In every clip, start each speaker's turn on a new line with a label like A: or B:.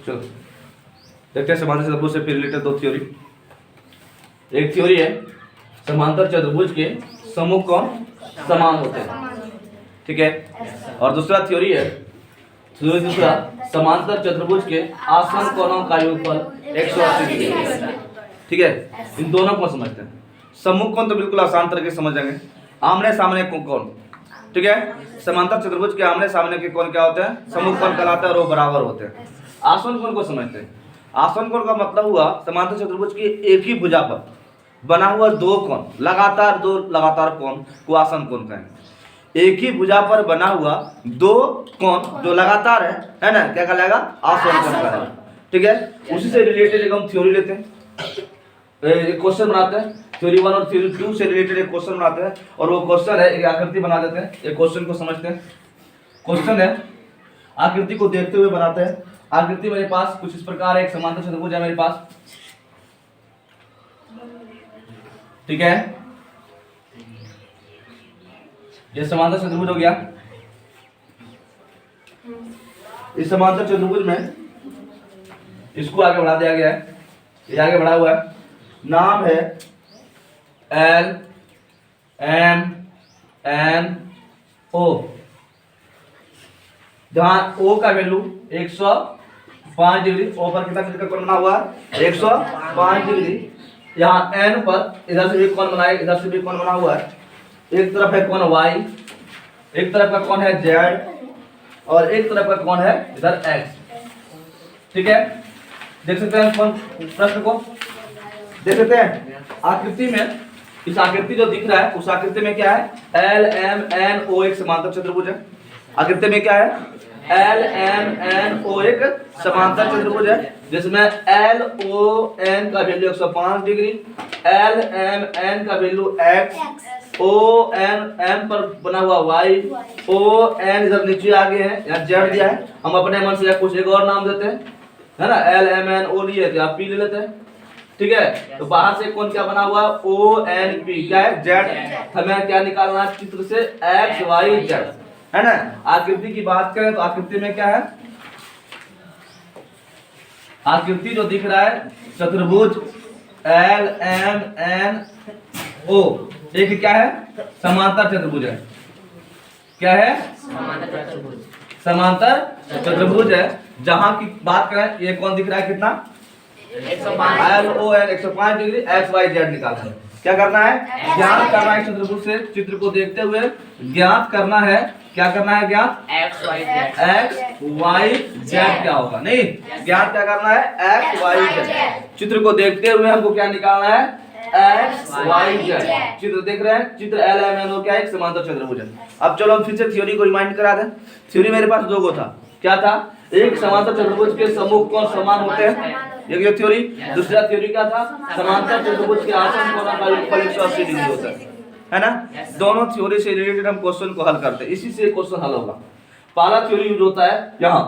A: चलो देखते हैं समांतर चतुर्भुज से रिलेटेड दो थ्योरी। एक थ्योरी है समांतर चतुर्भुज के सम्मुख कोण समान होते हैं, ठीक है। और दूसरा थ्योरी है दूसरा समांतर चतुर्भुज के आसन कोणों का योगफल 180 डिग्री है, ठीक है। इन दोनों को समझते हैं। सम्मुख कोण तो बिल्कुल आसान तरीके से समझ जाएंगे, आमने सामने कोण, ठीक है। समांतर चतुर्भुज के आमने सामने के कोण क्या होते हैं? सम्मुख कोण कहलाते हैं और वो बराबर होते हैं। आसन कोण को समझते हैं। आसन कोण का मतलब हुआ समांतर चतुर्भुज की एक ही भुजा पर बना हुआ दो कोण, लगातार कोण को आसन कोण कहेंगे। एक ही भुजा पर बना हुआ दो कोण जो लगातार है ना, क्या कहलाएगा? आसन कोण कहलाएगा, ठीक है। उसी से रिलेटेड एक हम थ्योरी लेते हैं, एक क्वेश्चन बनाते हैं। थ्योरी 1 और थ्योरी 2 से रिलेटेड एक क्वेश्चन बनाते हैं और वो क्वेश्चन है, एक आकृति बना देते हैं। एक क्वेश्चन को समझते हैं। क्वेश्चन है, आकृति को देखते हुए बनाते हैं। आकृति मेरे पास कुछ इस प्रकार है, एक समांतर चतुर्भुज है मेरे पास, ठीक है। ये समांतर चतुर्भुज हो गया। इस समांतर चतुर्भुज में इसको आगे बढ़ा दिया गया है, ये आगे बढ़ा हुआ है। नाम है L M N O, जहां O का वैल्यू 105 डिग्री, O पर कितना डिग्री का कोण बना हुआ है? 105 डिग्री। यहाँ N पर इधर से भी कोण बनाए, इधर से भी कोण बना हुआ है। एक तरफ है कोण Y, एक तरफ का कोण है Z और एक तरफ का कोण है इधर X, ठीक है। देख सकते हैं कौन प्रश्न को देख सकते हैं। आकृति में इस आकृति जो दिख रहा है उस आकृति में क्या है? L M N O एक समांतर चतुर्भुज है। आकृति में क्या है? L M N O एक समांतर चतुर्भुज है जिसमें L O N का value 105 degree, L M N का value X, O N M पर बना हुआ Y, O N इधर नीचे आगे है, यहाँ Z दिया है। हम अपने मन से कुछ एक और नाम देते हैं, है ना। L M N O लिए थे, आप P ले लेते हैं, ठीक है। तो बाहर से कौन क्या बना हुआ? O N P, क्या है? Z। हमें क्या निकालना है चित्र से? X Y Z, है ना। आकृति की बात करें तो आकृति में क्या है? आकृति जो दिख रहा है चतुर्भुज L M N O एक क्या है? समांतर चतुर्भुज है। क्या है? समांतर चतुर्भुज है। जहां की बात करें ये कौन दिख रहा है? कितना? L O N 105 degree, X Y Z निकालना है। क्या करना है? ज्ञात करना है। चतुर्भुज से चित्र को देखते हुए ज्ञात करना है। क्या करना है? ज्ञात X Y Z क्या होगा? नहीं, ज्ञात क्या करना है? X Y Z। चित्र को देखते हुए हमको क्या निकालना है? X Y Z। चित्र देख रहे हैं, चित्र L M N O क्या है? एक समांतर चतुर्भुज है। अब चलो हम फिर से थ्योरी को रिमाइंड करा दें। थ्योरी मेरे पास दो गो था। क्या था? एक समांतर चतुर्भुज के सम्मुख कोण समान होते हैं, एक थ्योरी। दूसरा थ्योरी क्या था? समांतर चतुर्भुज के आसन कोणों का योगफल 180 डिग्री होता है ना। दोनों थ्योरी से रिलेटेड हम क्वेश्चन को हल करते हैं, इसी से क्वेश्चन हल होगा। पहला थ्योरी यूज होता है यहाँ,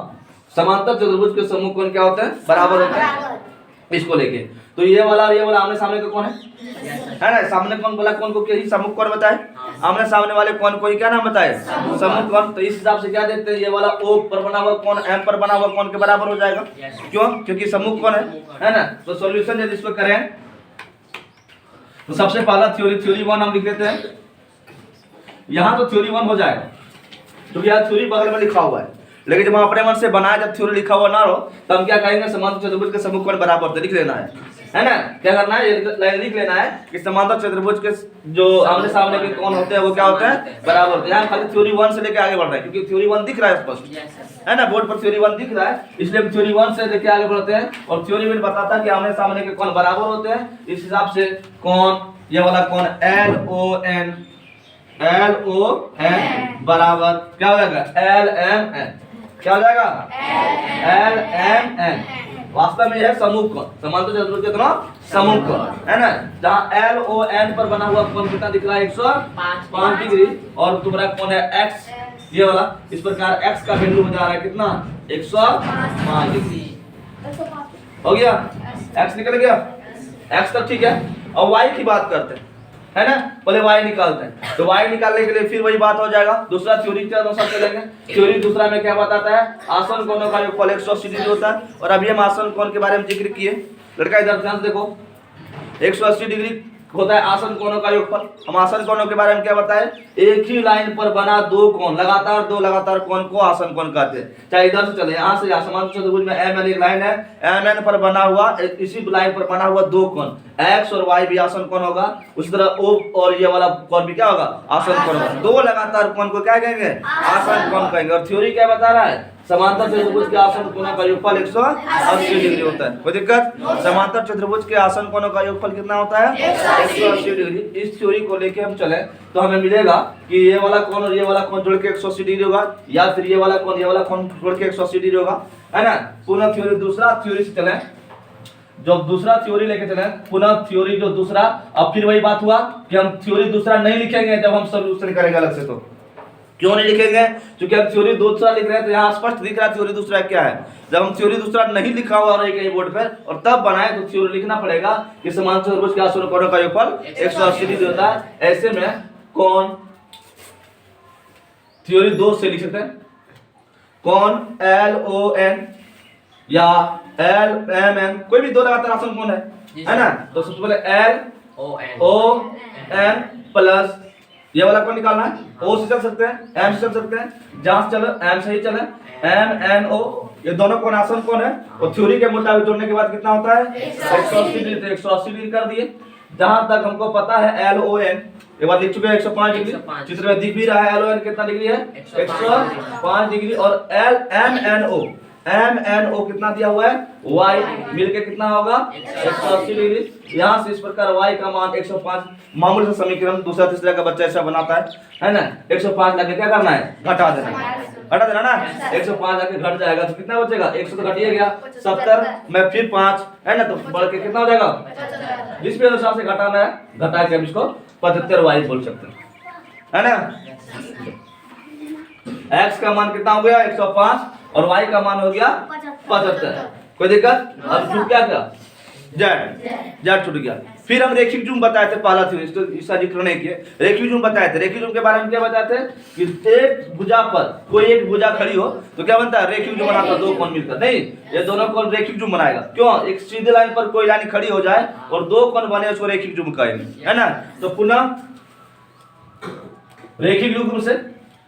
A: समांतर चतुर्भुज के सम्मुख कोण क्या होते हैं? बराबर होते हैं। इसको लेके तो ये वाला और ये वाला आमने सामने का कौन है ना। सामने कौन बोला? कौन को क्या ही सम्मुख कोण बताए? आमने सामने वाले कौन को ही क्या नाम बताए? सम्मुख कोण। तो इस हिसाब से क्या देखते हैं? ये वाला O पर बना हुआ कौन M पर बना हुआ कौन के बराबर हो जाएगा। क्यों? क्योंकि सम्मुख कोण है ना। तो सॉल्यूशन यदि इसको करें तो सबसे पहला थ्योरी 1 हम लिख लेते हैं। यहाँ तो थ्योरी 1 हो जाएगा क्योंकि यहाँ थ्योरी बगल में लिखा हुआ है, लेकिन जब हम अपने मन से बनाए, जब थ्योरी लिखा हुआ ना हो तो हम क्या कहेंगे? समांतर चतुर्भुज के सम्मुख कोण बराबर लिख लेना है ना। क्या करना है? ये लाइन लिख लेना है कि समांतर चतुर्भुज के जो आमने सामने के कोण होते हैं वो क्या होते हैं? बराबर होते हैं। यहाँ खाली थ्योरी 1 से लेके आगे बढ़ रहा है क्योंकि थ्योरी 1 दिख रहा है स्पष्ट, है ना। बोर्ड पर थ्योरी 1 दिख रहा है, इसलिए हम थ्योरी 1 से लेके आगे बढ़ते हैं। और थ्योरी 1 बताता है कि आमने सामने के कोण बराबर होते हैं। इस हिसाब से कोण, ये वाला कोण L O N बराबर क्या हो जाएगा? L M N। क्या हो जाएगा? L M N। वास्तव में यह है सम्मुख कोण, समांतर चतुर्भुज कितना? सम्मुख कोण, है ना। जहाँ L O N पर बना हुआ कोण कितना दिख रहा है? 105 डिग्री। और तुम्हारा कोण है X, ये वाला। इस प्रकार X का वैल्यू हो जा रहा है कितना? 105 डिग्री। हो गया? X निकल गया, X तक ठीक है। अब Y की बात करते हैं। है ना, पहले y निकालते हैं। तो y निकालने के लिए फिर वही बात हो जाएगा, दूसरा थ्योरी के अनुसार चलेंगे। थ्योरी दूसरा में क्या बताता है, आसन कोणों का योगफल 180 डिग्री होता है। और अभी हम आसन कोण के बारे में जिक्र किए। लड़का इधर ध्यान से देखो, 180 डिग्री होता है आसन कोणों का योगफल। हम आसन कोणों के बारे में क्या बताए, एक ही लाइन पर बना दो कोण, लगातार दो लगातार कोण को आसन कोण कहते हैं। चाहे इधर से चले, यहाँ से समांतर चतुर्भुज में एम एन एक लाइन है, एम एन पर बना हुआ, इसी लाइन पर बना हुआ दो कोण एक्स और वाई भी आसन कोण होगा। उसी तरह ओ और ये वाला कोण भी क्या होगा, आसन कोण होगा। दो लगातार कोण को क्या कहेंगे, आसन कोण कहेंगे। और थ्योरी क्या बता रहा है, समांतर चतुर्भुज के आसन कोणों का योगफल 180 डिग्री होता है। कोई दिक्कत, समांतर चतुर्भुज के आसन कोणों का योगफल कितना होता है, 180 डिग्री। इस थ्योरी को लेके हम चले तो हमें मिलेगा कि ये वाला कोण और ये वाला कोण जोड़ के 180 डिग्री होगा, या फिर ये वाला कोण जोड़ के 180 डिग्री होगा, है ना। पुनः थ्योरी दूसरा थ्योरी से चले, जो दूसरा थ्योरी लेके चले, पुनः थ्योरी जो दूसरा। अब फिर वही बात हुआ कि हम थ्योरी दूसरा नहीं लिखेंगे जब हम सॉल्यूशन करेंगे अलग से। तो क्यों नहीं लिखेंगे, क्योंकि हम थ्योरी दूसरा लिख रहे हैं तो यहाँ स्पष्ट दिख रहा है थ्योरी दूसरा क्या है। जब हम थ्योरी दूसरा नहीं लिखा हुआ रहे कहीं बोर्ड पर और तब बनाए तो थ्योरी लिखना पड़ेगा कि समांतर चतुर्भुज के आसन कोणों का योगफल 180 डिग्री होता है। ऐसे में कौन थ्योरी दो से लिख सकते हैं, कौन LON या LMN, कोई भी दो लगातार आसन कोण है ना। तो सबसे पहले LON प्लस ये वाला कोण निकालना है, O से चल सकते हैं, M से चल सकते हैं, जहां से चलो M से ही चले, MNO, ये दोनों कोण आसन कोण है। और थ्योरी के मुताबिक जोड़ने के बाद कितना होता है, 180 डिग्री। तो 180 डिग्री कर दिए। जहां तक हमको पता है LON एक बार लिख चुके हैं 105 डिग्री, चित्र में दिख भी रहा है LON कितना डिग्री है, 105 डिग्री। और MNO कितना दिया हुआ है, y मिलके कितना होगा, 180 डिग्री। यहाँ से इस प्रकार y का मान 105, मामूली से समीकरण दूसरा तीसरा का बच्चा ऐसा बनाता है ना। 105 लाके क्या करना है, घटा देना ना। 105 लाके घट जाएगा तो कितना बचेगा, 100 तो घटिए गया, 70 में फिर 5 है ना, तो बढ़ के कितना हो जाएगा, जिस भी अनुसार से घटाना है घटा के हम इसको 75y बोल सकते हैं, है ना। x का मान कितना हो गया, 105 और y का मान हो गया 75। कोई दिक्कत, अब छूट क्या था, जेड छूट गया। फिर हम रेखिक जुम बताए थे, पहला थ्योरी तो इसका जिक्र नहीं किए, रेखिक जुम बताए थे। रेखिक जुम के बारे में क्या बताए थे कि एक भुजा पर कोई एक भुजा खड़ी हो तो क्या बनता है, रेखिक जुम बनाता है, दो कोण मिलकर। नहीं, ये दोनों कोण रेखिक जुम बनाएगा। क्यों, एक सीधी लाइन पर कोई लाइन खड़ी हो जाए और दो कोण बने उसको रेखिक जुम कहेंगे, है ना। तो पुनः रेखिक जुम से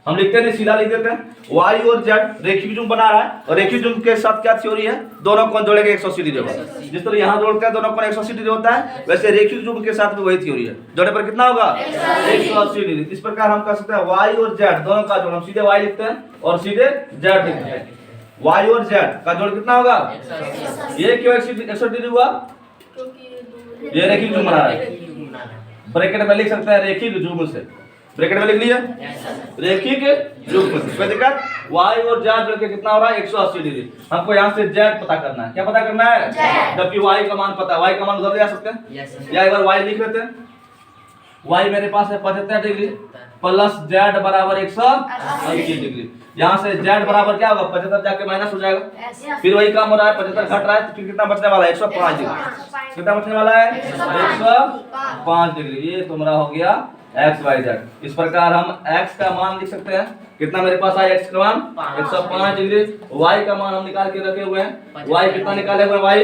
A: हम लिखते हैं, सीधा लिख देते हैं, y और z रेखिक जुम बना रहा है। और रेखिक जुम के साथ क्या थ्योरी है, दोनों कोण जोड़ेंगे 180 डिग्री होगा। जिस तरह यहाँ जोड़ते हैं दोनों कोण 180 डिग्री होता है, वैसे रेखिक जुम के साथ भी वही थ्योरी है। जोड़ने पर कितना होगा, 180 डिग्री। इस प्रकार हम कह सकते हैं y और z दोनों का जोड़, हम सीधे y लिखते हैं और सीधे z लिखते हैं। y और z का जोड़ कितना होगा, ये क्यों 180 डिग्री हुआ, ये रेखिक जुम बना रहा है। ब्रैकेट में लिख सकते हैं रेखिक जुम से, ब्रैकेट में लिख लिया रेखिक जुम से। कोई दिक्कत, y और z जोड़ के कितना हो रहा है, 180 डिग्री। हमको यहाँ से z पता करना है, क्या पता करना है, जबकि y का मान पता है, y का मान उधर ले आ सकते हैं, या एक बार y लिख लेते हैं। y मेरे पास है 75 डिग्री प्लस z बराबर 180 डिग्री। यहाँ से z बराबर क्या होगा, 75 जाके माइनस हो जाएगा। फिर वही काम हो रहा है, 75 घट रहा है, तो फिर कितना बचने वाला है, 105 डिग्री। कितना बचने वाला है, 105 डिग्री। ये तुम्हारा हो गया x y z। इस प्रकार हम x का मान लिख सकते हैं, कितना मेरे पास आया x का मान 105 डिग्री। y का मान हम निकाल के रखे हुए हैं, y कितना निकाले हुए हैं, y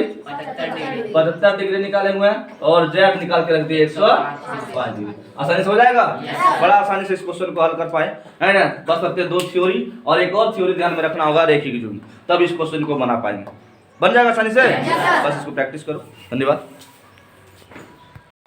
A: 75 डिग्री निकाले हुए हैं, और z निकाल के रख दिए 105 डिग्री। आसानी से हो जाएगा, बड़ा आसानी से इस क्वेश्चन को हल कर पाए, है ना। बस करते दो थ्योरी और एक और थ्योरी ध्यान में रखना होगा, रेखिक जुम, तब इस क्वेश्चन को बना पाएंगे। बन जाएगा आसानी से, बस इसको प्रैक्टिस करो। धन्यवाद।